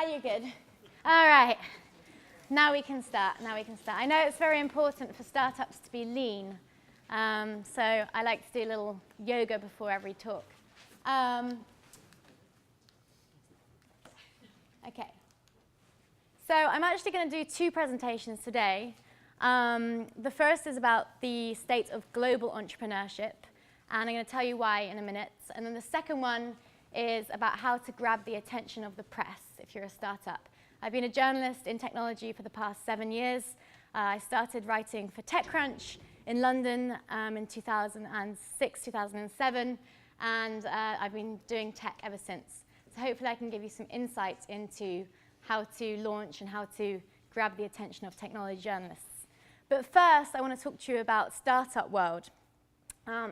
you're good. All right. Now we can start. I know it's very important for startups to be lean. So I like to do a little yoga before every talk. Okay. So I'm actually going to do two presentations today. The first is about the state of global entrepreneurship, and I'm going to tell you why in a minute. And then the second one is about how to grab the attention of the press if you're a startup. I've been a journalist in technology for the past 7 years. I started writing for TechCrunch in London in 2006, 2007, and I've been doing tech ever since. So hopefully I can give you some insight into how to launch and how to grab the attention of technology journalists. But first, I want to talk to you about Startup World.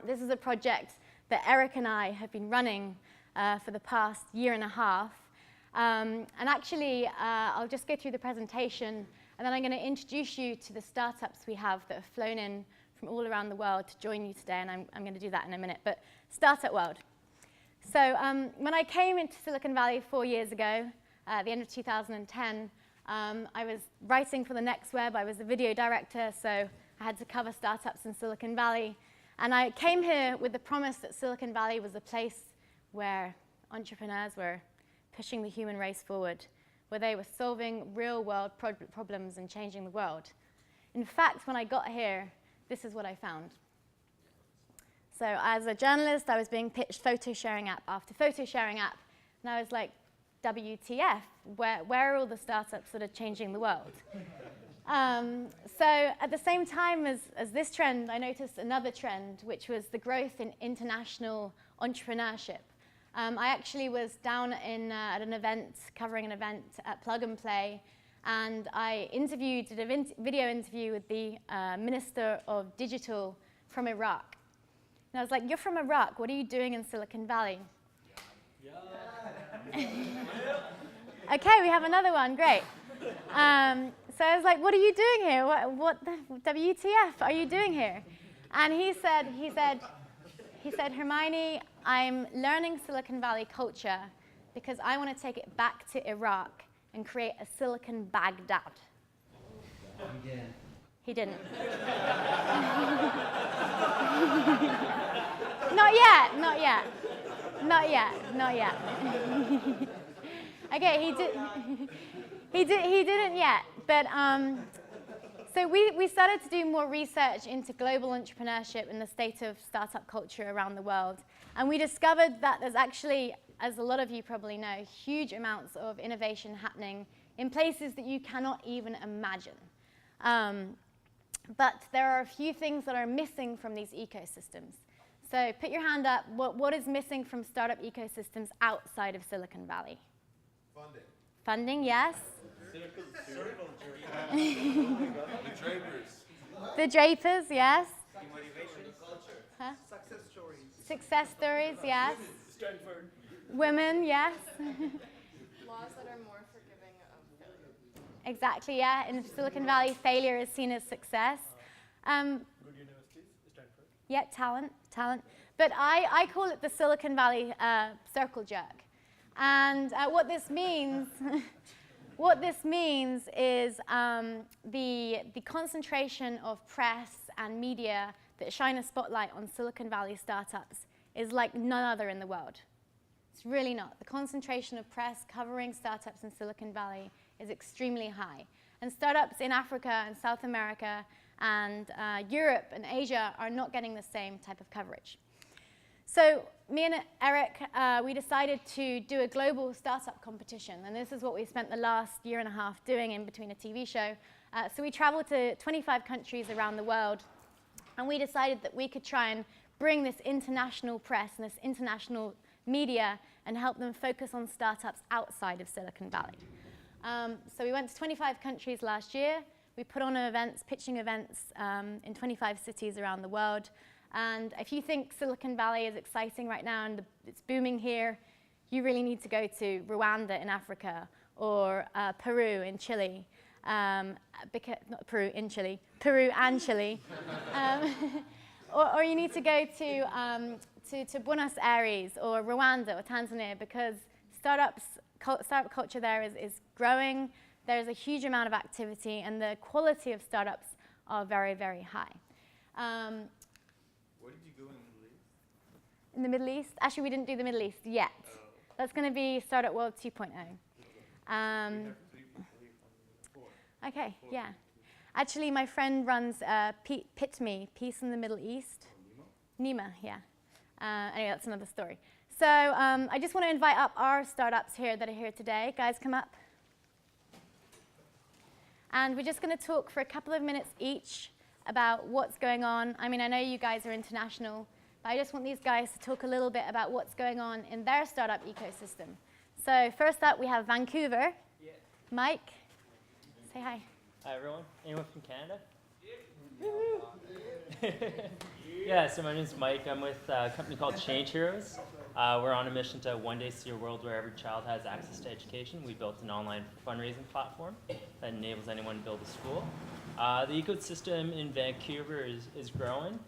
This is a project that Eric and I have been running for the past year and a half. And actually, I'll just go through the presentation, and then I'm going to introduce you to the startups we have that have flown in from all around the world to join you today, and I'm going to do that in a minute. But Startup World. So when I came into Silicon Valley 4 years ago, at the end of 2010, I was writing for the Next Web. I was the video director, so I had to cover startups in Silicon Valley. And I came here with the promise that Silicon Valley was a place where entrepreneurs were pushing the human race forward, where they were solving real-world problems and changing the world. In fact, when I got here, this is what I found. So as a journalist, I was being pitched photo sharing app after photo sharing app, and I was like, WTF, where are all the startups that are changing the world? So at the same time as this trend, I noticed another trend, which was the growth in international entrepreneurship. I actually was down at an event, covering an event at Plug and Play, and I did a video interview with the Minister of Digital from Iraq. And I was like, you're from Iraq, what are you doing in Silicon Valley? Okay, we have another one, great. So I was like, what are you doing here? What the WTF are you doing here? And he said, Hermione, I'm learning Silicon Valley culture because I want to take it back to Iraq and create a Silicon Baghdad. He didn't. Not yet. Okay, he didn't yet. But so we started to do more research into global entrepreneurship and the state of startup culture around the world. And we discovered that there's actually, as a lot of you probably know, huge amounts of innovation happening in places that you cannot even imagine. But there are a few things that are missing from these ecosystems. So put your hand up. What is missing from startup ecosystems outside of Silicon Valley? Funding. Funding, yes. Circle jerk. The Drapers. The Drapers, yes. Motivation, culture. Huh? Success stories. Success stories, yes. Stanford. Women, yes. Laws that are more forgiving of failure. Exactly, yeah. In Silicon Valley, failure is seen as success. Good universities, Stanford. Yeah, talent. But I call it the Silicon Valley circle jerk. And what this means is the concentration of press and media that shine a spotlight on Silicon Valley startups is like none other in the world. It's really not. The concentration of press covering startups in Silicon Valley is extremely high. And startups in Africa and South America and Europe and Asia are not getting the same type of coverage. So me and Eric, we decided to do a global startup competition. And this is what we spent the last year and a half doing in between a TV show. So we traveled to 25 countries around the world. And we decided that we could try and bring this international press and this international media and help them focus on startups outside of Silicon Valley. So we went to 25 countries last year. We put on events, pitching events in 25 cities around the world. And if you think Silicon Valley is exciting right now and it's booming here, you really need to go to Rwanda in Africa or Peru in Chile. Not Peru in Chile, Peru and Chile. Or you need to go to Buenos Aires or Rwanda or Tanzania, because startups startup culture there is growing. There's a huge amount of activity, and the quality of startups are very, very high. Where did you go in the Middle East? In the Middle East? Actually, we didn't do the Middle East yet. That's going to be Startup World 2.0. We have 3 people here from 4. Okay, yeah. Actually, my friend runs PITME, Peace in the Middle East. Nima, yeah. Anyway, that's another story. So I just want to invite up our startups here that are here today. Guys, come up. And we're just going to talk for a couple of minutes each about what's going on. I mean, I know you guys are international, but I just want these guys to talk a little bit about what's going on in their startup ecosystem. So first up, we have Vancouver. Yeah. Mike, say hi. Hi everyone. Anyone from Canada? Yeah, so my name's Mike. I'm with a company called Change Heroes. We're on a mission to one day see a world where every child has access to education. We built an online fundraising platform that enables anyone to build a school. The ecosystem in Vancouver is growing.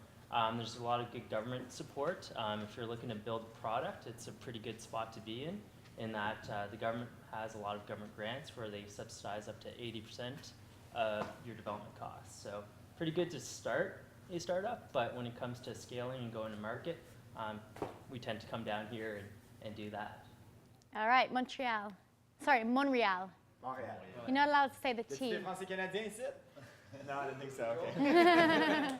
There's a lot of good government support. If you're looking to build a product, it's a pretty good spot to be in that the government has a lot of government grants where they subsidize up to 80% of your development costs. So pretty good to start a startup, but when it comes to scaling and going to market, we tend to come down here and do that. All right, Montreal. Sorry, Montreal. Montréal. You're not allowed to say the T. Français canadien ici? No, I didn't think so. Okay.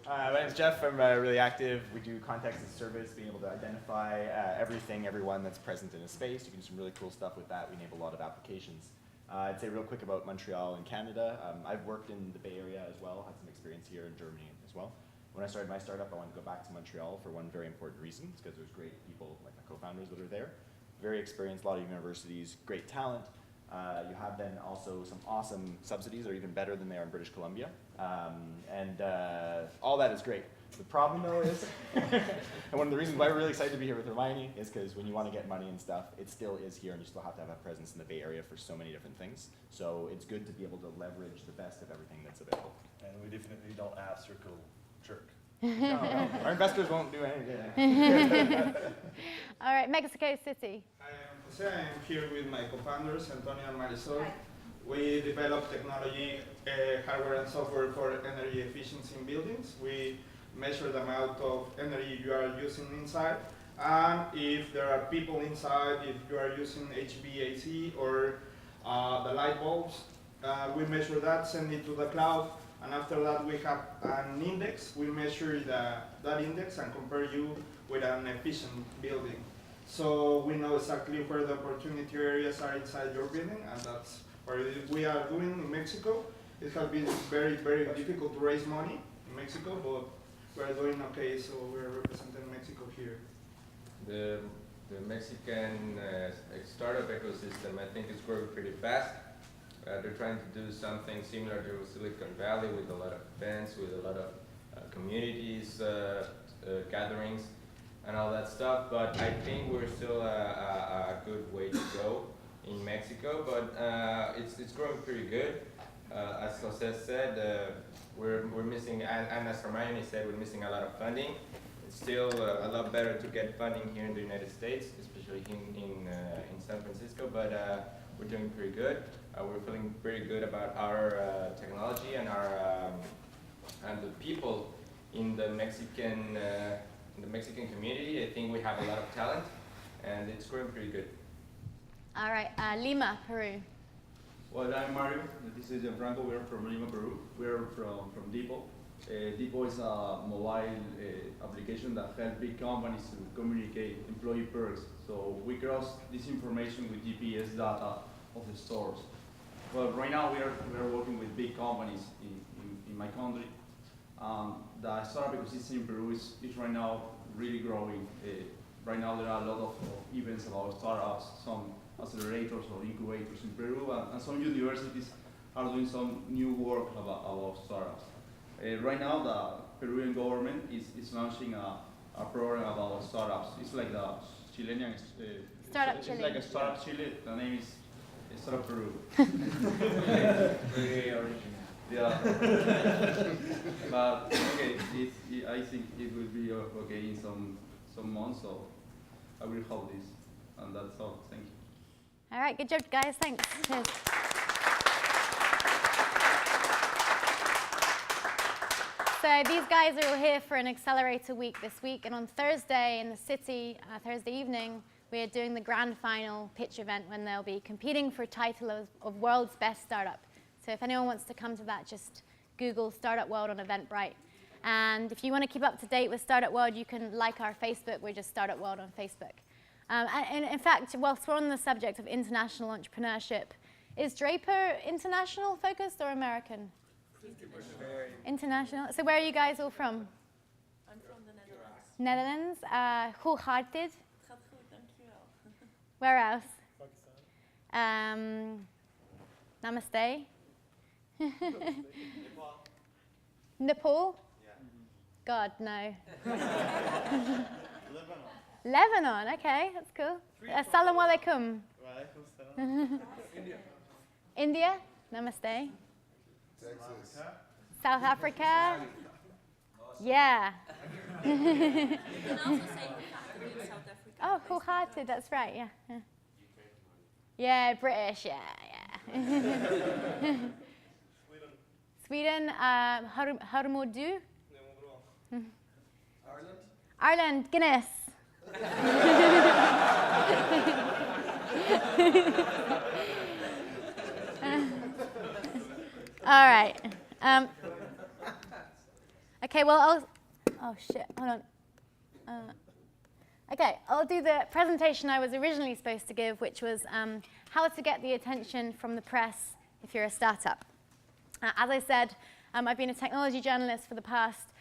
My name's Jeff. I'm really active. We do context as service, being able to identify everything, everyone that's present in a space. You can do some really cool stuff with that. We enable a lot of applications. I'd say real quick about Montreal and Canada. I've worked in the Bay Area as well, had some experience here in Germany as well. When I started my startup, I wanted to go back to Montreal for one very important reason. It's because there's great people, like my co-founders that are there. Very experienced, a lot of universities, great talent. You have then also some awesome subsidies that are even better than they are in British Columbia. All that is great. The problem though is, and one of the reasons why we're really excited to be here with Hermione is because when you want to get money and stuff, it still is here and you still have to have a presence in the Bay Area for so many different things. So it's good to be able to leverage the best of everything that's available. And we definitely don't have circle jerk. No, our investors won't do anything. All right, Mexico City. Hi, I'm Jose. I'm here with my co-founders, Antonio and Marisol. We develop technology, hardware and software for energy efficiency in buildings. We measure the amount of energy you are using inside, and if there are people inside, if you are using HVAC or the light bulbs, we measure that, send it to the cloud, and after that we have an index. We measure that index and compare you with an efficient building. So we know exactly where the opportunity areas are inside your building, and that's what we are doing in Mexico. It has been very, very difficult to raise money in Mexico, but we're doing okay, so we're representing Mexico here. The Mexican startup ecosystem, I think, is growing pretty fast. They're trying to do something similar to Silicon Valley with a lot of events, with a lot of communities, gatherings, and all that stuff. But I think we're still a good way to go in Mexico, but it's growing pretty good. As Jose said, we're missing, and as Hermione said, we're missing a lot of funding. It's still a lot better to get funding here in the United States, especially in San Francisco, but we're doing pretty good. We're feeling pretty good about our technology and our and the people in the Mexican community. I think we have a lot of talent, and it's growing pretty good. All right, Lima, Peru. Well, I'm Mario. This is Gianfranco. We're from Lima, Peru. We're from Depot. Depot is a mobile application that helps big companies to communicate employee perks. So we cross this information with GPS data of the stores. Well, right now we are working with big companies in my country. The startup ecosystem in Peru is right now really growing. Right now there are a lot of events about startups, some accelerators or incubators in Peru, and some universities are doing some new work about startups. Right now the Peruvian government is launching a program about startups. It's like the Chilean Startup Chile. Chile. It's like a startup Chile. The name is Startup Peru. Very original. Yeah. But okay, I think it will be okay in some months, so I will hold this, and that's all. Thank you. All right, good job, guys. Thanks. Cheers. So these guys are all here for an accelerator week this week, and on Thursday in the city, Thursday evening, we are doing the grand final pitch event when they'll be competing for a title of World's Best Startup. So if anyone wants to come to that, just Google Startup World on Eventbrite. And if you want to keep up to date with Startup World, you can like our Facebook. We're just Startup World on Facebook. And in fact, whilst we're on the subject of international entrepreneurship, is Draper international focused or American? International. So where are you guys all from? I'm from the Netherlands. Netherlands. Hoe gaat dit? Gaat goed, dankjewel. Where else? Pakistan. Namaste. Nepal? God, no. Lebanon, okay, that's cool. Salam alaikum. India? Namaste. Texas. South Africa? Yeah. You can also say Hukatu in South Africa. Oh, hoe gaat dit? That's right, yeah. Yeah, British, yeah. Sweden, Harmodu. Ireland, Guinness. All right. Okay, well, oh shit, hold on. Okay, I'll do the presentation I was originally supposed to give, which was how to get the attention from the press if you're a startup. As I said, I've been a technology journalist for the past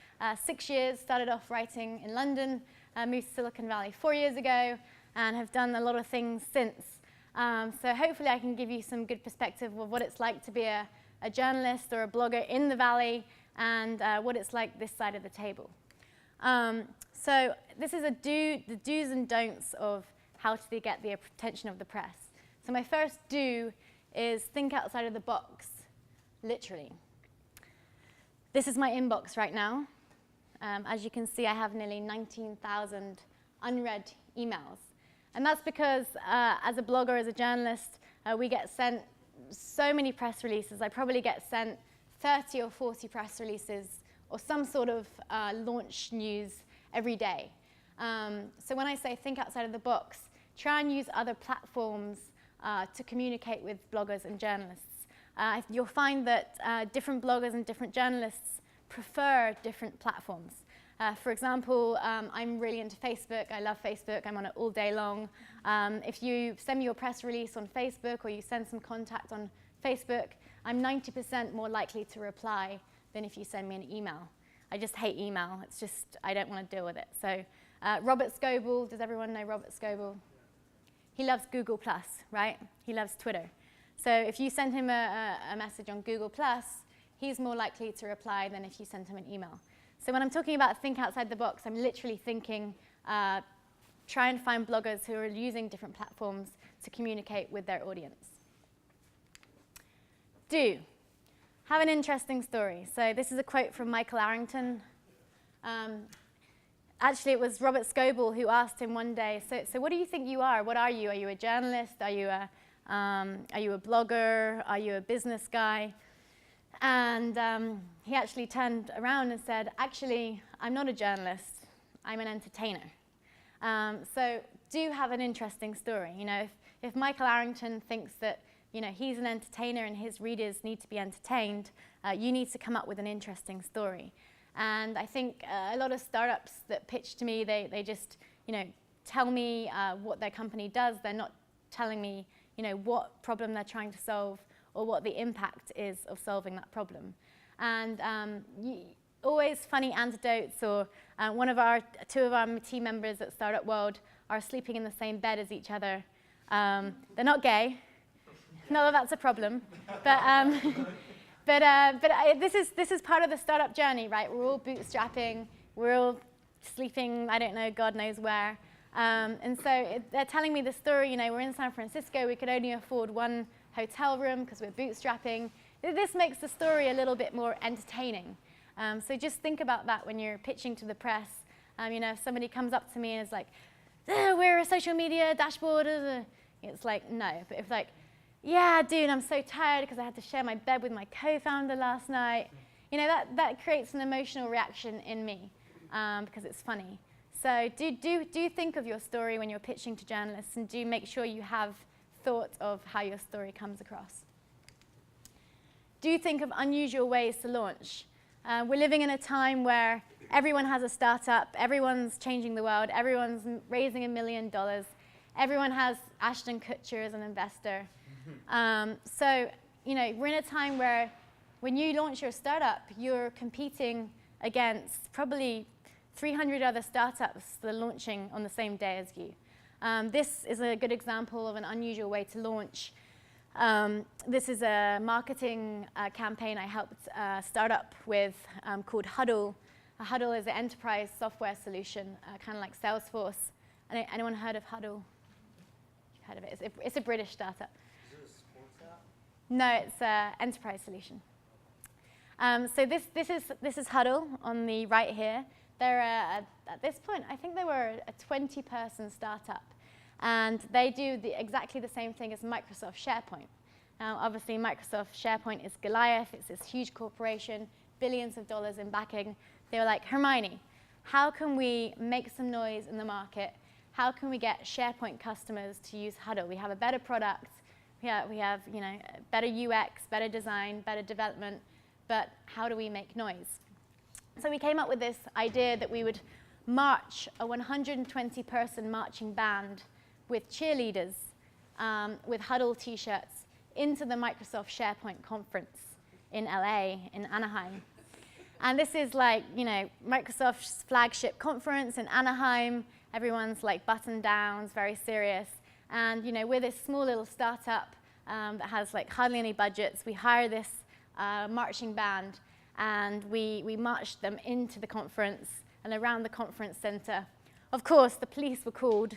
6 years, started off writing in London, moved to Silicon Valley 4 years ago, and have done a lot of things since. So hopefully I can give you some good perspective of what it's like to be a journalist or a blogger in the Valley, and what it's like this side of the table. So this is the do's and don'ts of how to get the attention of the press. So my first do is think outside of the box, literally. This is my inbox right now. As you can see, I have nearly 19,000 unread emails. And that's because as a blogger, as a journalist, we get sent so many press releases. I probably get sent 30 or 40 press releases or some sort of launch news every day. So when I say think outside of the box, try and use other platforms to communicate with bloggers and journalists. You'll find that different bloggers and different journalists prefer different platforms. For example, I'm really into Facebook. I love Facebook. I'm on it all day long. If you send me your press release on Facebook or you send some contact on Facebook, I'm 90% more likely to reply than if you send me an email. I just hate email. It's just, I don't want to deal with it. So Robert Scoble, does everyone know Robert Scoble? He loves Google+, right? He loves Twitter. So if you send him a message on Google+, he's more likely to reply than if you send him an email. So when I'm talking about think outside the box, I'm literally thinking try and find bloggers who are using different platforms to communicate with their audience. Do. Have an interesting story. So this is a quote from Michael Arrington. Actually, it was Robert Scoble who asked him one day, so what do you think you are? What are you? Are you a journalist? Are you a blogger? Are you a business guy? And he actually turned around and said, actually, I'm not a journalist. I'm an entertainer. So do have an interesting story. You know, if Michael Arrington thinks that he's an entertainer and his readers need to be entertained, you need to come up with an interesting story. And I think a lot of startups that pitch to me, they just tell me what their company does. They're not telling me what problem they're trying to solve or what the impact is of solving that problem. And always funny anecdotes, or two of our team members at Startup World are sleeping in the same bed as each other. They're not gay. Not that that's a problem, but this is part of the startup journey, right? We're all bootstrapping, we're all sleeping, I don't know, God knows where. And so they're telling me the story, we're in San Francisco, we could only afford one hotel room because we're bootstrapping. This makes the story a little bit more entertaining. So just think about that when you're pitching to the press. If somebody comes up to me and is like, we're a social media dashboard, it's like, no. But if like, yeah, dude, I'm so tired because I had to share my bed with my co-founder last night, you know, that creates an emotional reaction in me because it's funny. So do think of your story when you're pitching to journalists, and do make sure you have thought of how your story comes across. Do think of unusual ways to launch. We're living in a time where everyone has a startup, everyone's changing the world, everyone's raising $1 million, everyone has Ashton Kutcher as an investor. So, you know, we're in a time where when you launch your startup, you're competing against probably 300 other startups that are launching on the same day as you. This is a good example of an unusual way to launch. This is a marketing campaign I helped start up with called Huddle. Huddle is an enterprise software solution, kind of like Salesforce. Anyone heard of Huddle? You've heard of it. It's a British startup. Is it a sports app? No, it's an enterprise solution. So this is Huddle on the right here. They're at this point, I think they were a 20-person startup, and they do exactly the same thing as Microsoft SharePoint. Now, obviously, Microsoft SharePoint is Goliath. It's this huge corporation, billions of dollars in backing. They were like, Hermione, how can we make some noise in the market? How can we get SharePoint customers to use Huddle? We have a better product. We have you know, better UX, better design, better development, but how do we make noise? So we came up with this idea that we would march a 120-person marching band with cheerleaders with Huddle t-shirts into the Microsoft SharePoint conference in LA, in Anaheim. And this is like, you know, Microsoft's flagship conference in Anaheim. Everyone's like buttoned down, very serious. And, you know, we're this small little startup that has like hardly any budgets. We hire this marching band, and we marched them into the conference and around the conference center. Of course, the police were called.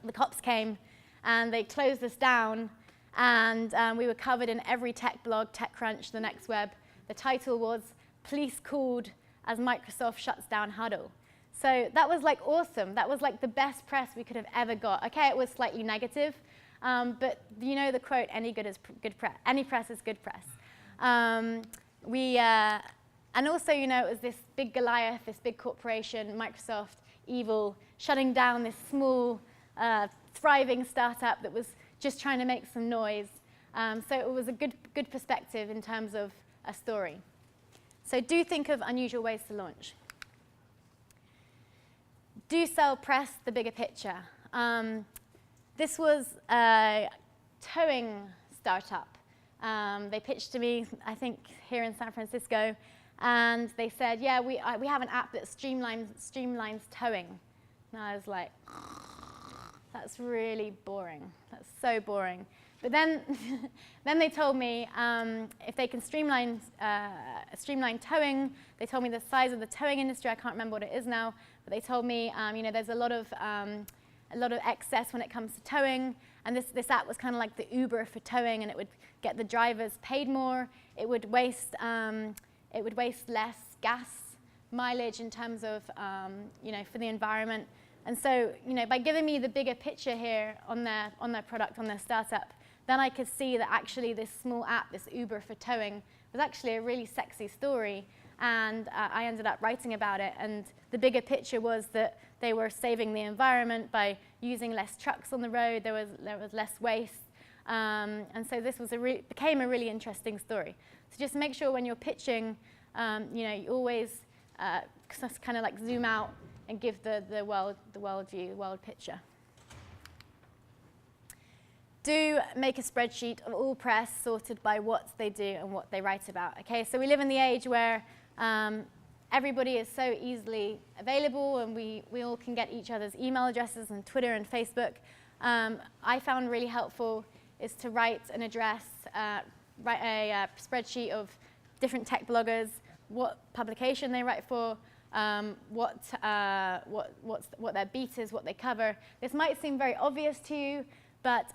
The cops came, and they closed us down, and we were covered in every tech blog, TechCrunch, the Next Web. The title was "Police Called as Microsoft Shuts Down Huddle." So that was like awesome. That was like the best press we could have ever got. Okay, it was slightly negative, but you know the quote, any press is good press. And also, you know, it was this big Goliath, this big corporation, Microsoft, evil, shutting down this small, thriving startup that was just trying to make some noise. So it was a good perspective in terms of a story. So do think of unusual ways to launch. Do sell press the bigger picture. This was a towing startup. They pitched to me, I think, here in San Francisco, and they said, yeah, we have an app that streamlines towing. And I was like, that's really boring. That's so boring. But then, then they told me if they can streamline towing. They told me the size of the towing industry. I can't remember what it is now, but they told me, you know, there's a lot of excess when it comes to towing. And this app was kind of like the Uber for towing, and it would get the drivers paid more. It would waste less gas mileage in terms of, you know, for the environment. And so, you know, by giving me the bigger picture here on their product, on their startup, then I could see that actually this small app, this Uber for towing, was actually a really sexy story. And I ended up writing about it. And the bigger picture was that they were saving the environment by using less trucks on the road. There was less waste. And so this was became a really interesting story. So just make sure when you're pitching, you know, you always kind of like zoom out and give the world view, the world picture. Do make a spreadsheet of all press sorted by what they do and what they write about. Okay, so we live in the age where everybody is so easily available, and we all can get each other's email addresses and Twitter and Facebook. I found really helpful is to write an address, write a spreadsheet of different tech bloggers, what publication they write for, what their beat is, what they cover. This might seem very obvious to you, but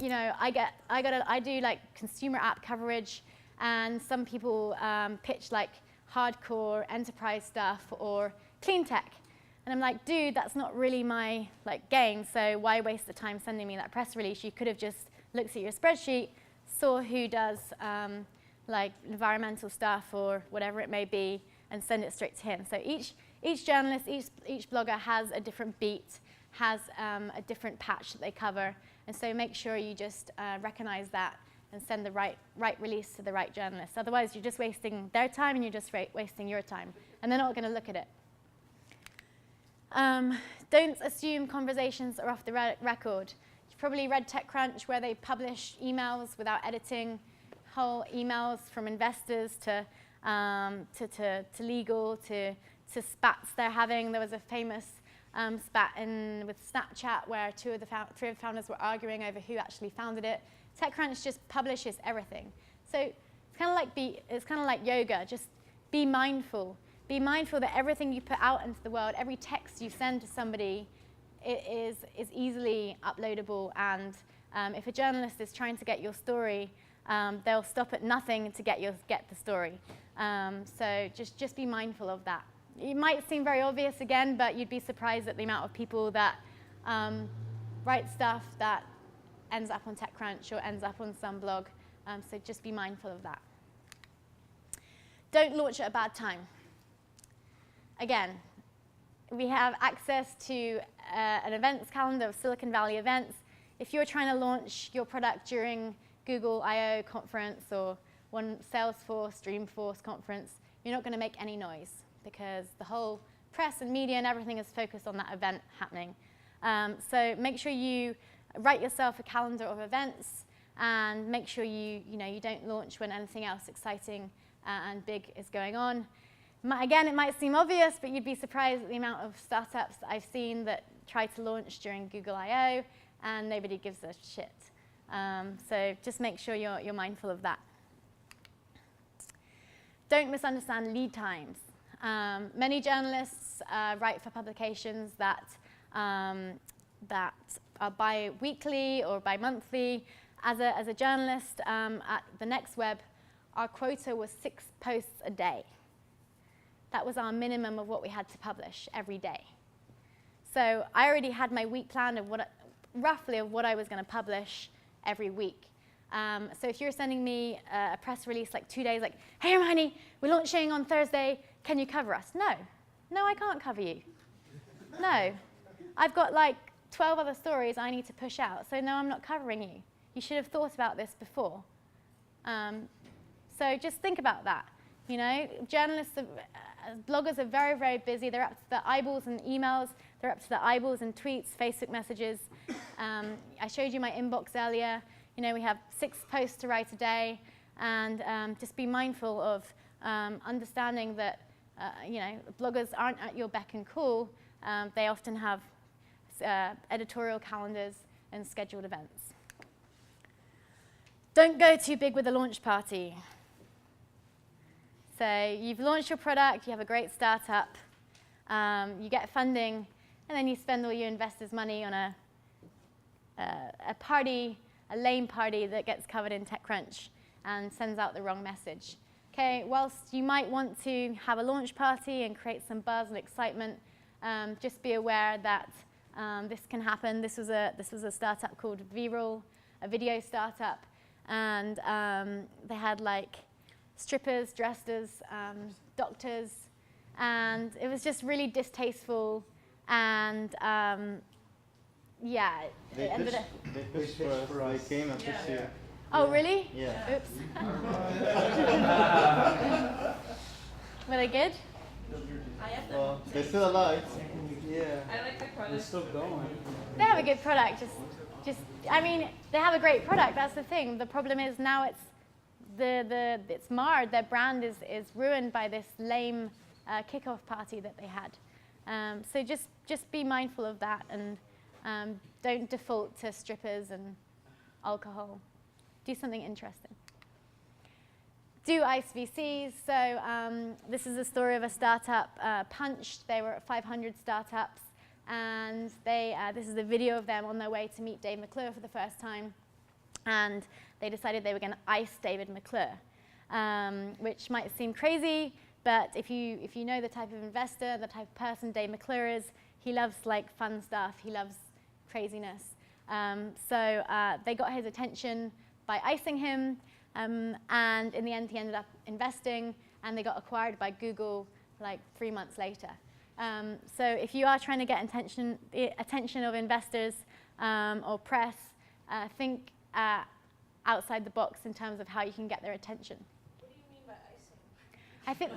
you know, I do like consumer app coverage, and some people pitch like hardcore enterprise stuff or clean tech. And I'm like, dude, that's not really my game, so why waste the time sending me that press release? You could have just looked at your spreadsheet, saw who does environmental stuff or whatever it may be, and send it straight to him. So each journalist, each blogger has a different beat, has a different patch that they cover, and so make sure you just recognize that and send the right release to the right journalist. Otherwise, you're just wasting their time and you're just wasting your time, and they're not going to look at it. Don't assume conversations are off the record. You've probably read TechCrunch, where they publish emails without editing, whole emails from investors to legal to spats they're having. There was a famous spat with Snapchat where three of the founders were arguing over who actually founded it. TechCrunch just publishes everything. So it's kind of like yoga. Just be mindful. Be mindful that everything you put out into the world, every text you send to somebody, is easily uploadable. And if a journalist is trying to get your story, they'll stop at nothing to get the story. So just be mindful of that. It might seem very obvious again, but you'd be surprised at the amount of people that write stuff that ends up on TechCrunch or ends up on some blog. So just be mindful of that. Don't launch at a bad time. Again, we have access to an events calendar of Silicon Valley events. If you're trying to launch your product during Google I/O conference or one Salesforce, Dreamforce conference, you're not going to make any noise because the whole press and media and everything is focused on that event happening. So make sure you write yourself a calendar of events and make sure you don't launch when anything else exciting and big is going on. Again, it might seem obvious, but you'd be surprised at the amount of startups that I've seen that try to launch during Google I/O and nobody gives a shit. So just make sure you're mindful of that. Don't misunderstand lead times. Many journalists write for publications that are bi-weekly or bi-monthly. As a journalist at the Next Web, our quota was 6 posts a day. That was our minimum of what we had to publish every day. So I already had my week planned of roughly what I was going to publish every week. So if you're sending me a press release like 2 days, like, hey Hermione, we're launching on Thursday, can you cover us? No, I can't cover you. No, I've got like 12 other stories I need to push out, so no, I'm not covering you. You should have thought about this before. So just think about that. Journalists, bloggers are very, very busy. They're up to the eyeballs in emails. They're up to the eyeballs in tweets, Facebook messages. I showed you my inbox earlier. We have 6 posts to write a day. And just be mindful of understanding that, bloggers aren't at your beck and call. They often have editorial calendars and scheduled events. Don't go too big with a launch party. So you've launched your product, you have a great startup, you get funding, and then you spend all your investors' money on a party, a lame party that gets covered in TechCrunch and sends out the wrong message. Okay, whilst you might want to have a launch party and create some buzz and excitement, just be aware that this can happen. This was a startup called Viral, a video startup, and they had like strippers dressed as doctors, and it was just really distasteful, and yeah, it ended up. They pitched for us. They came and pitched you. Oh, really? Yeah. Oops. Were they good? Well, they're still alive. Yeah. I like the product. They're still going. They have a good product. I mean, they have a great product. That's the thing. The problem is now it's marred. Their brand is ruined by this lame kickoff party that they had. So just be mindful of that and don't default to strippers and alcohol. Do something interesting. Do ICE VCs. So this is a story of a startup, Punch. They were at 500 startups, and this is a video of them on their way to meet Dave McClure for the first time. And they decided they were going to ice David McClure, which might seem crazy, But if you know the type of investor, the type of person Dave McClure is, he loves like fun stuff. He loves craziness. So they got his attention by icing him, and in the end he ended up investing, and they got acquired by Google like 3 months later. So if you are trying to get attention of investors or press, think outside the box in terms of how you can get their attention. What do you mean by icing? I think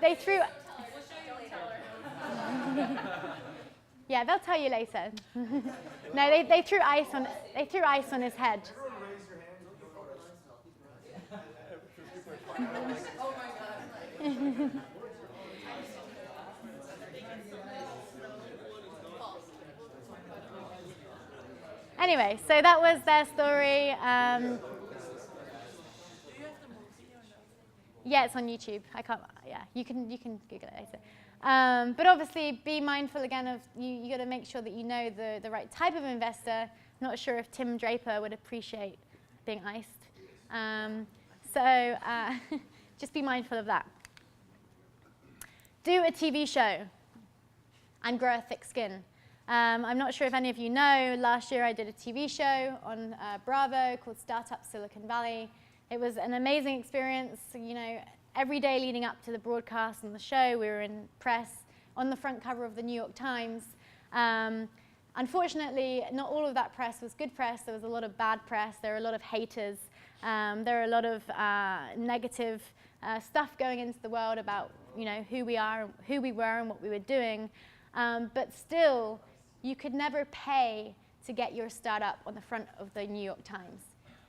they threw. Yeah, they'll tell you later. No, they threw ice on his head. Oh my god. Anyway, so that was their story. Yeah, it's on YouTube. I can't. Yeah, you can Google it later. But obviously, be mindful again of you got to make sure that you know the right type of investor. Not sure if Tim Draper would appreciate being iced. So just be mindful of that. Do a TV show and grow a thick skin. I'm not sure if any of you know, last year I did a TV show on Bravo called Startup Silicon Valley. It was an amazing experience. You know, every day leading up to the broadcast and the show, we were in press, on the front cover of the New York Times. Unfortunately, not all of that press was good press. There was a lot of bad press. There were a lot of haters. There were a lot of negative stuff going into the world about, you know, who we were and what we were doing. But still, you could never pay to get your startup on the front of the New York Times.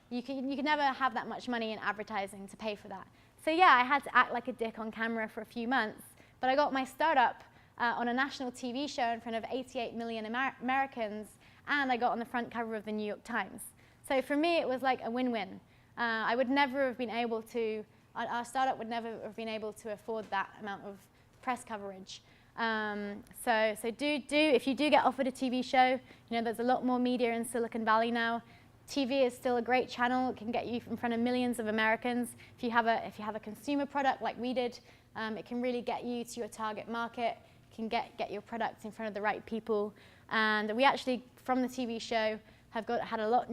You could never have that much money in advertising to pay for that. So yeah, I had to act like a dick on camera for a few months, but I got my startup on a national TV show in front of 88 million Americans, and I got on the front cover of the New York Times. So for me, it was like a win-win. I would never have been able to, our startup would never have been able to afford that amount of press coverage. So if you do get offered a TV show, you know, there's a lot more media in Silicon Valley now. TV is still a great channel. It can get you in front of millions of Americans. If you have a consumer product like we did, it can really get you to your target market. It can get your products in front of the right people. And we actually, from the TV show, have had a lot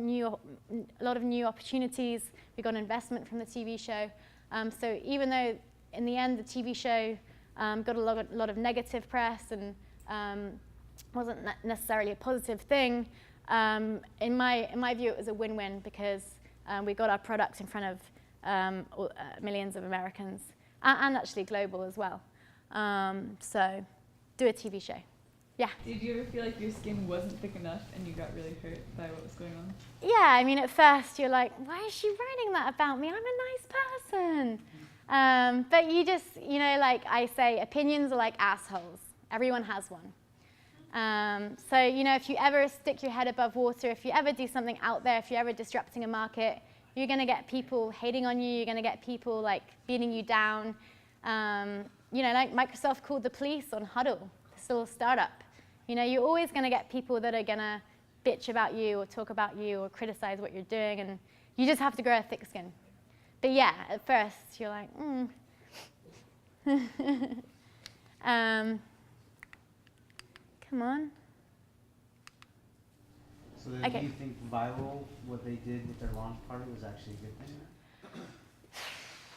of new opportunities. We got investment from the TV show. So even though in the end the TV show got a lot of negative press and wasn't necessarily a positive thing, in my view, it was a win-win because we got our products in front of millions of Americans and actually global as well. So do a TV show. Yeah? Did you ever feel like your skin wasn't thick enough and you got really hurt by what was going on? Yeah, I mean, at first you're like, why is she writing that about me? I'm a nice person. But you just, you know, like I say, opinions are like assholes. Everyone has one. So, you know, if you ever stick your head above water, if you ever do something out there, if you're ever disrupting a market, you're going to get people hating on you. You're going to get people, like, beating you down. You know, like Microsoft called the police on Huddle, this little startup. You know, you're always going to get people that are going to bitch about you or talk about you or criticize what you're doing, and you just have to grow a thick skin. But yeah, at first, you're like, come on. So then do you think viral, what they did with their launch party, was actually a good thing?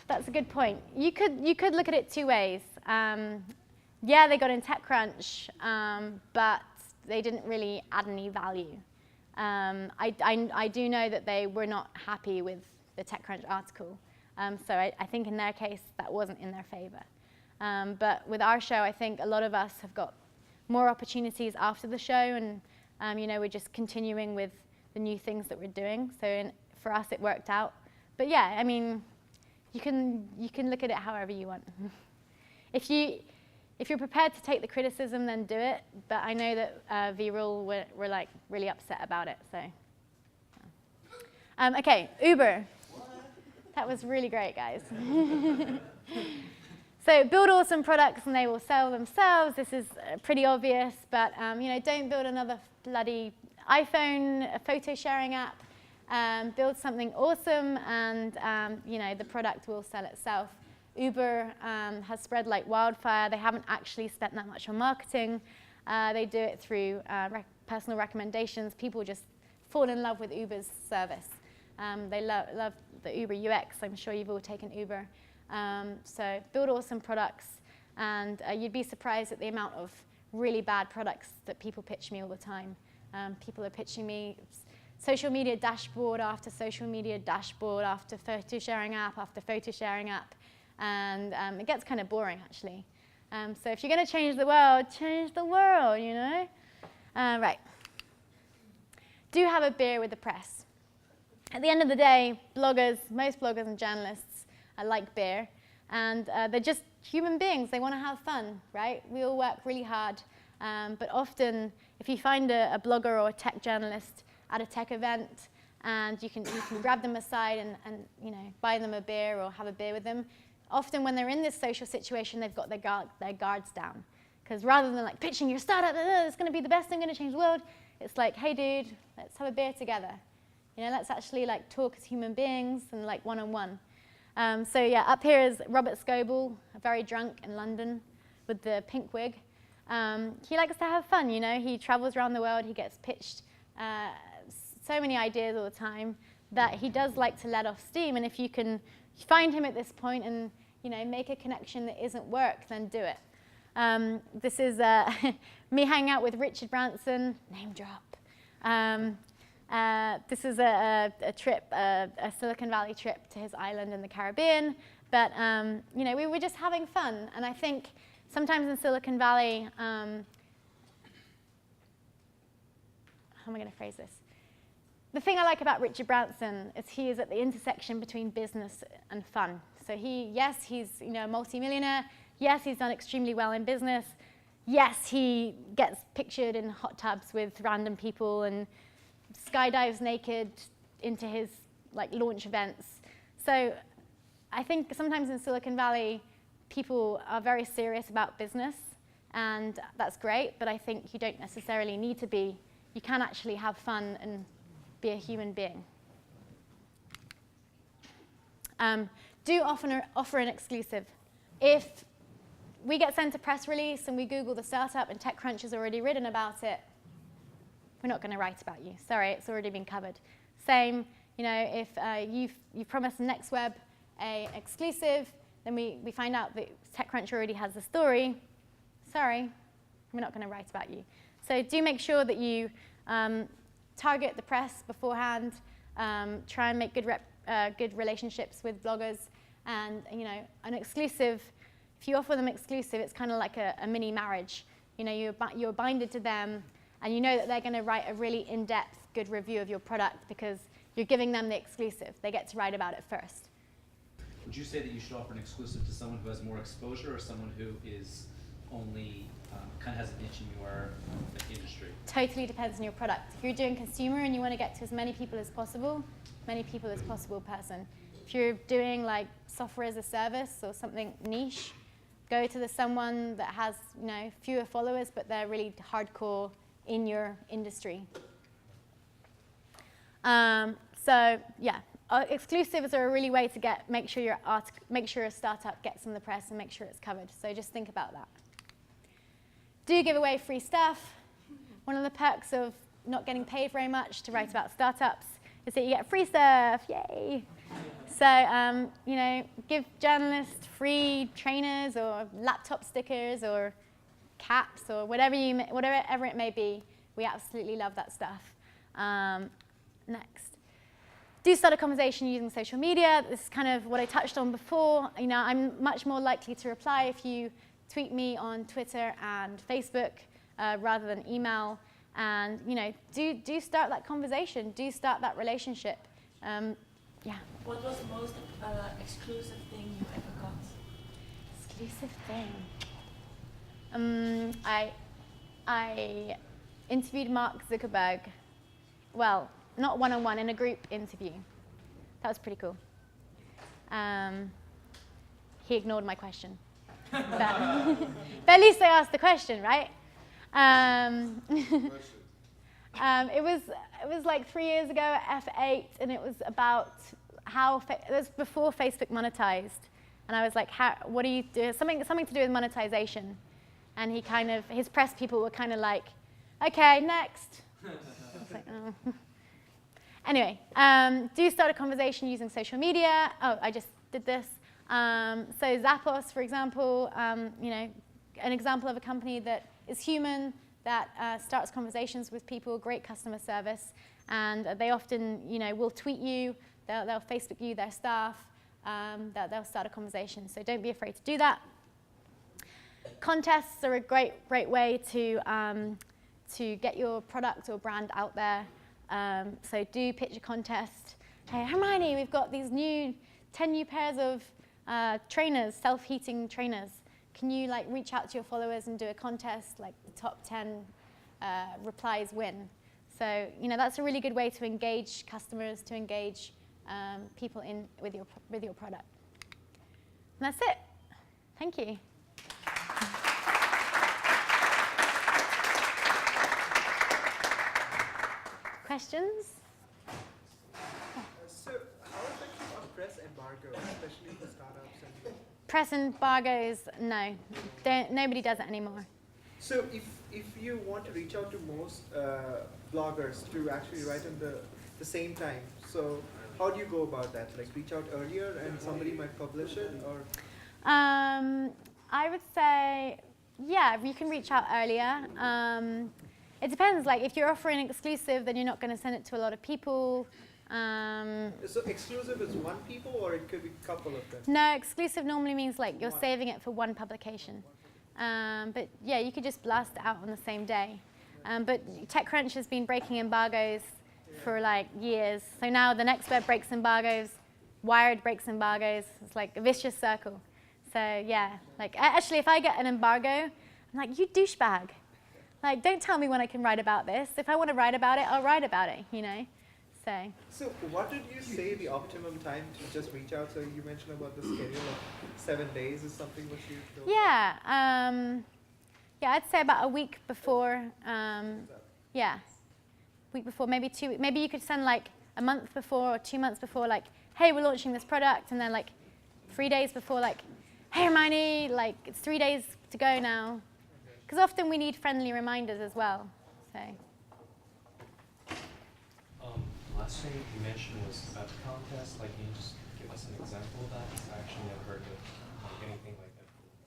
That's a good point. You could look at it two ways. Yeah, they got in TechCrunch, but they didn't really add any value. I do know that they were not happy with the TechCrunch article. So I think in their case, that wasn't in their favor. But with our show, I think a lot of us have got more opportunities after the show, and you know, we're just continuing with the new things that we're doing. So for us, it worked out. But yeah, I mean, you can look at it however you want. If you're prepared to take the criticism, then do it. But I know that VRule were like really upset about it. So okay, Uber. That was really great, guys. So build awesome products and they will sell themselves. This is pretty obvious, but you know, don't build another bloody iPhone photo sharing app. Build something awesome, and you know, the product will sell itself. Uber has spread like wildfire. They haven't actually spent that much on marketing. They do it through personal recommendations. People just fall in love with Uber's service. They love the Uber UX. I'm sure you've all taken Uber. So build awesome products, and you'd be surprised at the amount of really bad products that people pitch me all the time. People are pitching me social media dashboard after social media dashboard after photo sharing app after photo sharing app, and it gets kind of boring actually. So if you're going to change the world, you know? Right. Do have a beer with the press. At the end of the day, most bloggers and journalists like beer, and they're just human beings. They want to have fun, right? We all work really hard, but often if you find a blogger or a tech journalist at a tech event, and you can grab them aside and you know, buy them a beer or have a beer with them, often when they're in this social situation, they've got their guards down. Because rather than like pitching your startup, it's going to be the best thing, going to change the world, it's like, hey dude, let's have a beer together. You know, let's actually like talk as human beings and like one-on-one. So yeah, up here is Robert Scoble, very drunk in London with the pink wig. He likes to have fun, you know. He travels around the world. He gets pitched so many ideas all the time that he does like to let off steam. And if you can find him at this point and, you know, make a connection that isn't work, then do it. This is me hanging out with Richard Branson, name drop. This is a trip, a Silicon Valley trip to his island in the Caribbean. But, you know, we were just having fun. And I think sometimes in Silicon Valley, how am I going to phrase this? The thing I like about Richard Branson is he is at the intersection between business and fun. So yes, he's, you know, a multi-millionaire. Yes, he's done extremely well in business. Yes, he gets pictured in hot tubs with random people and skydives naked into his like launch events. So I think sometimes in Silicon Valley, people are very serious about business, and that's great, but I think you don't necessarily need to be. You can actually have fun and be a human being. Do offer an exclusive. If we get sent a press release and we Google the startup and TechCrunch has already written about it, we're not going to write about you. Sorry, it's already been covered. Same, you know, if you've promised NextWeb an exclusive, then we find out that TechCrunch already has the story. Sorry, we're not going to write about you. So do make sure that you target the press beforehand. Try and make good relationships with bloggers, and you know, an exclusive. If you offer them exclusive, it's kind of like a mini marriage. You know, you're binded to them, and you know that they're going to write a really in-depth, good review of your product because you're giving them the exclusive. They get to write about it first. Would you say that you should offer an exclusive to someone who has more exposure, or someone who is only kind of has an itch in your industry? Totally depends on your product. If you're doing consumer and you want to get to as many people as possible person. If you're doing like software as a service or something niche, go to someone that has, you know, fewer followers, but they're really hardcore in your industry. So yeah, exclusives are a really way to make sure a startup gets in the press and make sure it's covered. So just think about that. Do give away free stuff. One of the perks of not getting paid very much to write about startups is that you get free stuff. Yay! So you know, give journalists free trainers or laptop stickers or caps or whatever it may be. We absolutely love that stuff. Next. Do start a conversation using social media. This is kind of what I touched on before. You know, I'm much more likely to reply if you tweet me on Twitter and Facebook rather than email. And you know, do start that conversation. Do start that relationship. Yeah. What was the most exclusive thing you ever got? Exclusive thing. I interviewed Mark Zuckerberg. Well, not one-on-one, in a group interview. That was pretty cool. He ignored my question. But at least I asked the question, right? It was like 3 years ago at F8, and it was about how it was before Facebook monetized, And I was like, what do you do? Something to do with monetization. And his press people were kind of like, okay, next. I was like, oh. Anyway, do start a conversation using social media. Oh, I just did this. So Zappos, for example, an example of a company that is human, that starts conversations with people, great customer service, and they often, will tweet you, they'll Facebook you, their staff, they'll start a conversation. So don't be afraid to do that. Contests are a great way to get your product or brand out there. So do pitch a contest. Hey, Hermione, we've got these 10 new pairs of trainers, self-heating trainers. Can you reach out to your followers and do a contest, the top 10 replies win? So, that's a really good way to engage customers, to engage people with your product. And that's it. Thank you. Questions? So, how effective are press embargoes, especially for startups and? Press embargoes, no. Nobody does it anymore. So, if you want to reach out to most bloggers to actually write in the same time, so how do you go about that? Reach out earlier and somebody might publish it, or? I would say, yeah, you can reach out earlier. It depends. If you're offering exclusive, then you're not going to send it to a lot of people. So exclusive is one people, or it could be a couple of them? No, exclusive normally means you're saving it for one publication. But yeah, you could just blast it out on the same day. But TechCrunch has been breaking embargoes for years. So now the next web breaks embargoes, Wired breaks embargoes. It's like a vicious circle. So yeah, actually, if I get an embargo, I'm like, you douchebag. Don't tell me when I can write about this. If I want to write about it, I'll write about it, So what did you say the optimum time to just reach out? So you mentioned about the schedule of 7 days is something which you feel? Yeah, I'd say about a week before. Week before, maybe 2 weeks. Maybe you could send a month before or 2 months before, hey, we're launching this product, and then 3 days before, hey, Hermione, it's 3 days to go now. Because often we need friendly reminders as well. So. Last thing you mentioned was about the contest. Can you just give us an example of that? I actually never heard of anything like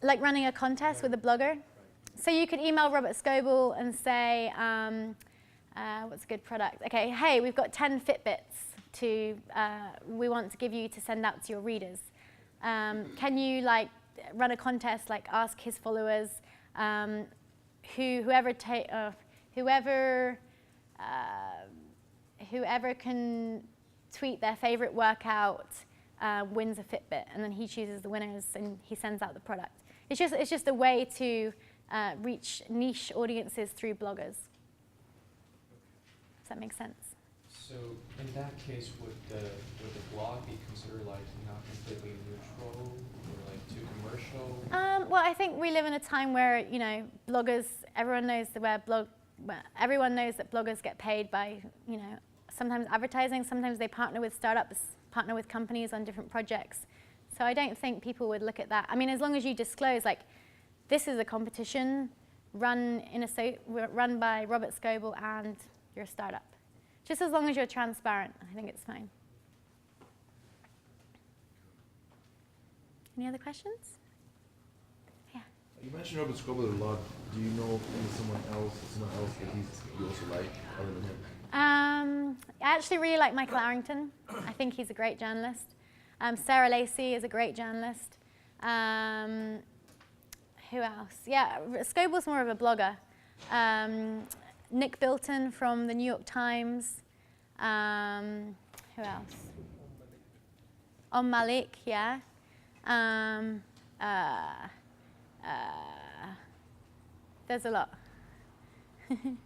that. Running a contest with a blogger. Right. So you could email Robert Scoble and say, what's a good product? Okay, hey, we've got 10 Fitbits we want to give you to send out to your readers. Can you run a contest? Ask his followers. Whoever can tweet their favorite workout wins a Fitbit, and then he chooses the winners and he sends out the product. It's just a way to reach niche audiences through bloggers. Does that make sense? So in that case, would the blog be considered not completely neutral or too commercial? Well, I think we live in a time where bloggers. Everyone knows everyone knows that bloggers get paid by sometimes advertising. Sometimes they partner with startups, partner with companies on different projects. So I don't think people would look at that. I mean, as long as you disclose this is a competition run by Robert Scoble and your startup. Just as long as you're transparent, I think it's fine. Any other questions? Yeah. You mentioned Robert Scoble a lot. Do you know someone else that you also like other than him? I actually really like Michael Arrington. I think he's a great journalist. Sarah Lacey is a great journalist. Who else? Yeah, Scoble's more of a blogger. Nick Bilton from the New York Times. Who else? Malik, yeah. There's a lot. Who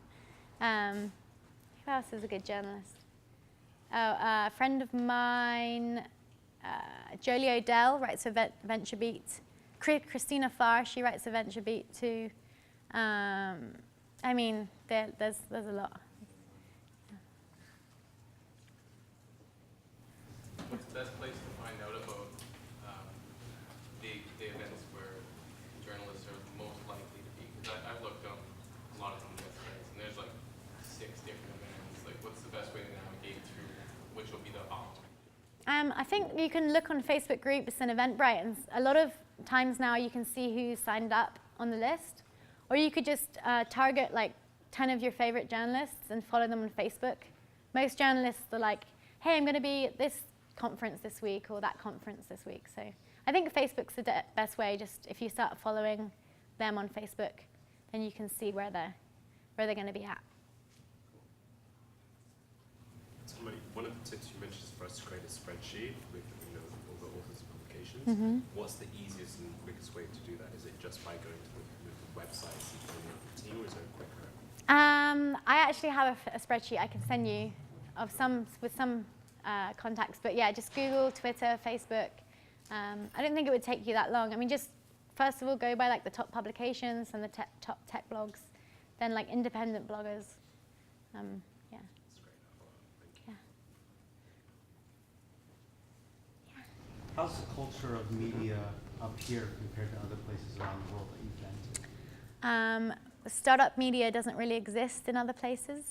else is a good journalist? A friend of mine, Jolie Odell, writes for VentureBeat. Christina Farr, she writes for VentureBeat too. I mean, there's a lot. What's the best place to find out about I think you can look on Facebook groups and Eventbrite, and a lot of times now you can see who's signed up on the list. Or you could just target like 10 of your favorite journalists and follow them on Facebook. Most journalists are like, hey, I'm going to be at this conference this week or that conference this week. So I think Facebook's the best way. Just if you start following them on Facebook, then you can see where they're going to be at. So one of the tips you mentioned is for us to create a spreadsheet with all the authors and publications. Mm-hmm. What's the easiest and quickest way to do that? Is it just by going to the websites and filling out the team, or is there a quicker? I actually have a spreadsheet I can send you of with some contacts, but yeah, just Google, Twitter, Facebook. I don't think it would take you that long. I mean, just first of all, go by like the top publications and the top tech blogs, then like independent bloggers. Yeah. That's great. Thank you. Yeah. How's the culture of media up here compared to other places around the world that you've been to? Startup media doesn't really exist in other places.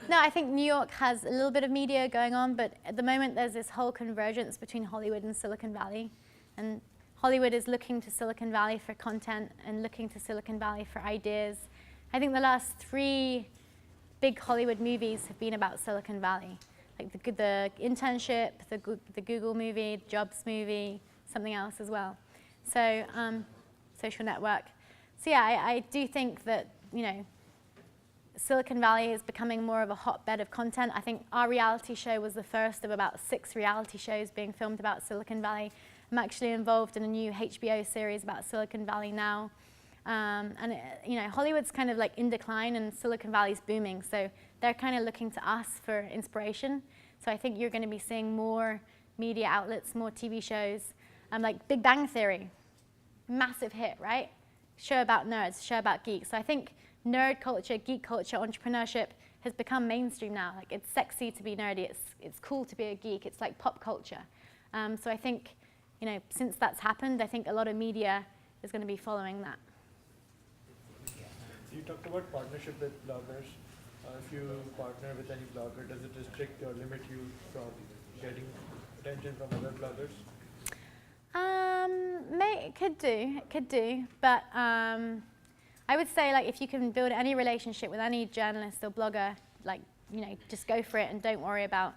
No, I think New York has a little bit of media going on, but at the moment there's this whole convergence between Hollywood and Silicon Valley. And Hollywood is looking to Silicon Valley for content and looking to Silicon Valley for ideas. I think the last 3 big Hollywood movies have been about Silicon Valley. Like the Internship, the Google movie, the Jobs movie, something else as well. So, Social Network. So yeah, I do think that, Silicon Valley is becoming more of a hotbed of content. I think our reality show was the first of about 6 reality shows being filmed about Silicon Valley. I'm actually involved in a new HBO series about Silicon Valley now. Hollywood's kind of like in decline and Silicon Valley's booming. So they're kind of looking to us for inspiration. So I think you're going to be seeing more media outlets, more TV shows, like Big Bang Theory. Massive hit, right? Show about nerds, show about geeks. So I think nerd culture, geek culture, entrepreneurship has become mainstream now. Like it's sexy to be nerdy, it's cool to be a geek, it's like pop culture. So I think, since that's happened, I think a lot of media is going to be following that. You talked about partnership with bloggers. If you partner with any blogger, does it restrict or limit you from getting attention from other bloggers? It could do, but I would say like if you can build any relationship with any journalist or blogger, just go for it and don't worry about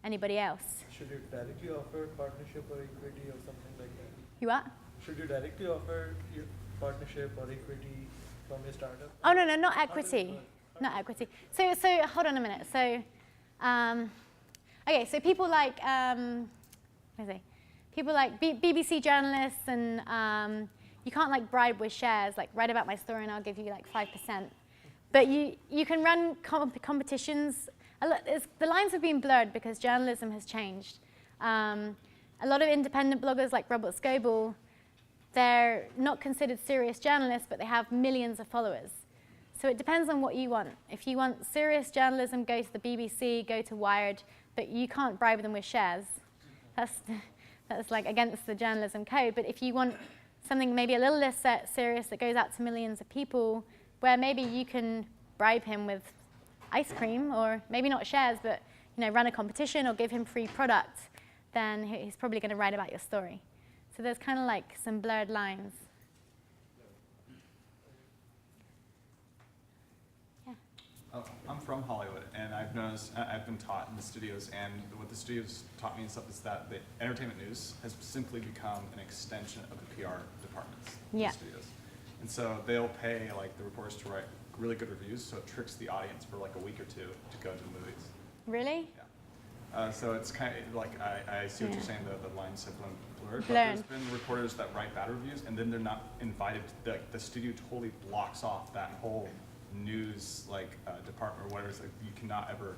anybody else. Should you directly offer partnership or equity or something like that? You what? Should you directly offer your partnership or equity from your startup? Oh no, not equity, not equity. So hold on a minute. So, okay, so people like people like BBC journalists, and you can't like bribe with shares, like write about my story and I'll give you like 5%. But you can run competitions. The lines have been blurred because journalism has changed. A lot of independent bloggers like Robert Scoble, they're not considered serious journalists, but they have millions of followers. So it depends on what you want. If you want serious journalism, go to the BBC, go to Wired, but you can't bribe them with shares. That's like against the journalism code. But if you want something maybe a little less serious that goes out to millions of people, where maybe you can bribe him with ice cream, or maybe not shares, but run a competition or give him free product, then he's probably going to write about your story. So there's kind of like some blurred lines. I'm from Hollywood, and I've noticed, I've been taught in the studios, and what the studios taught me and stuff is that the entertainment news has simply become an extension of the PR departments in the studios. And so they'll pay like the reporters to write really good reviews, so it tricks the audience for like a week or 2 to go to the movies. Really? Yeah. So it's kind of like, I see what you're saying, the lines have been blurred, but there's been reporters that write bad reviews, and then they're not invited, the studio totally blocks off that whole news department or whatever. So you cannot ever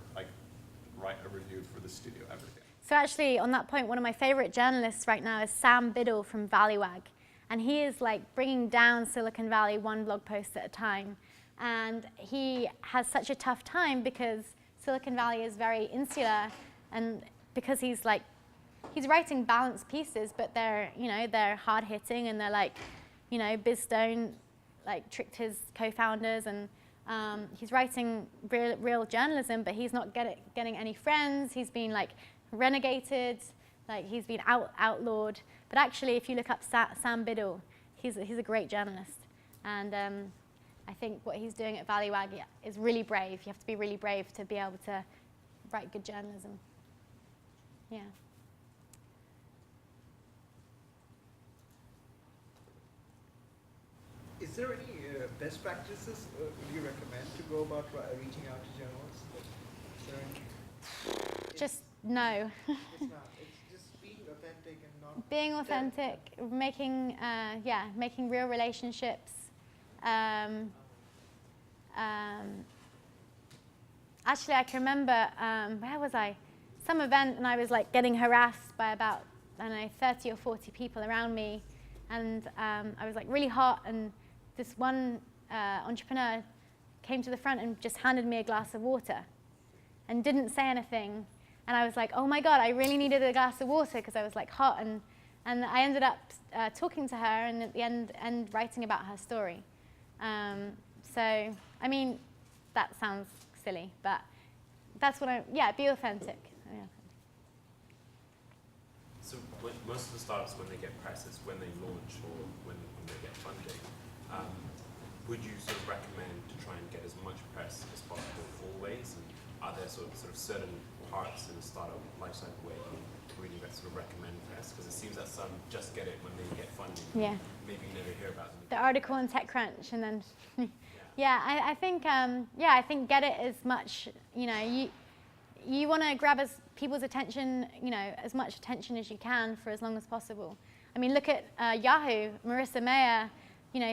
write a review for the studio ever again. So actually, on that point, one of my favorite journalists right now is Sam Biddle from Valleywag, and he is like bringing down Silicon Valley one blog post at a time, and he has such a tough time because Silicon Valley is very insular, and because he's writing balanced pieces, but they're hard hitting, and they're Biz Stone tricked his co-founders, and He's writing real journalism, but he's not getting any friends. He's been like renegated, like he's been outlawed. But actually, if you look up Sam Biddle, he's a great journalist. And I think what he's doing at Value-Ag is really brave. You have to be really brave to be able to write good journalism. Yeah. Is there any best practices you recommend to go about reaching out to journalists? Like, is there any? Just no. It's not. It's just being authentic and not. Being authentic, making real relationships. Actually, I can remember, where was I? Some event, and I was like getting harassed by about, I don't know, 30 or 40 people around me. And I was like really hot, and this one entrepreneur came to the front and just handed me a glass of water and didn't say anything. And I was like, oh my God, I really needed a glass of water because I was like hot. And I ended up talking to her and at the end writing about her story. So, I mean, that sounds silly, but that's what be authentic. Yeah. So most of the startups, when they get press, is when they launch or when they get funding. Would you sort of recommend to try and get as much press as possible always? And are there sort of certain parts in the startup lifecycle where you really sort of recommend press? Because it seems that some just get it when they get funding. Yeah. Maybe you never hear about them. The article in TechCrunch, and then, I think get it as much, you want to grab people's attention, as much attention as you can for as long as possible. I mean, look at Yahoo, Marissa Mayer,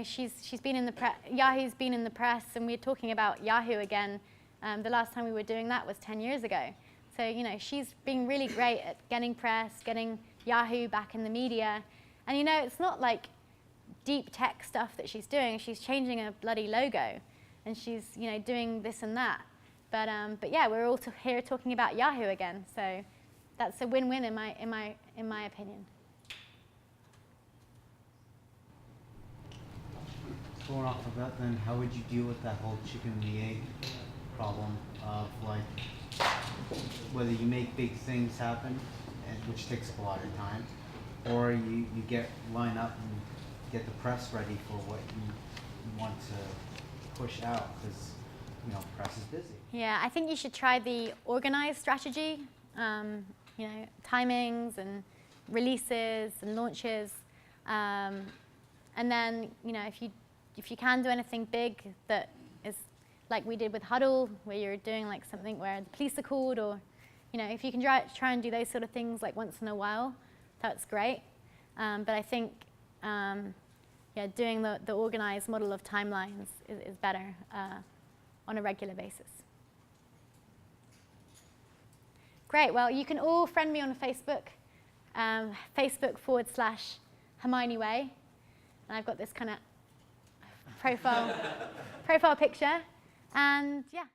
she's been in the press, Yahoo's been in the press, and we're talking about Yahoo again. The last time we were doing that was 10 years ago. So, she's been really great at getting press, getting Yahoo back in the media. And, it's not like deep tech stuff that she's doing. She's changing a bloody logo, and she's, doing this and that. But yeah, we're all here talking about Yahoo again. So that's a win-win in my opinion. Going off of that, then how would you deal with that whole chicken and the egg problem of like whether you make big things happen, which takes up a lot of your time, or you line up and get the press ready for what you want to push out, because press is busy. Yeah, I think you should try the organized strategy. Timings and releases and launches, and then if you can do anything big that is like we did with Huddle, where you're doing like something where the police are called, or if you can try and do those sort of things like once in a while, that's great. But I think doing the organized model of timelines is better on a regular basis. Great. Well, you can all friend me on Facebook, Facebook.com/Hermione Way, and I've got this kind of profile picture, and yeah.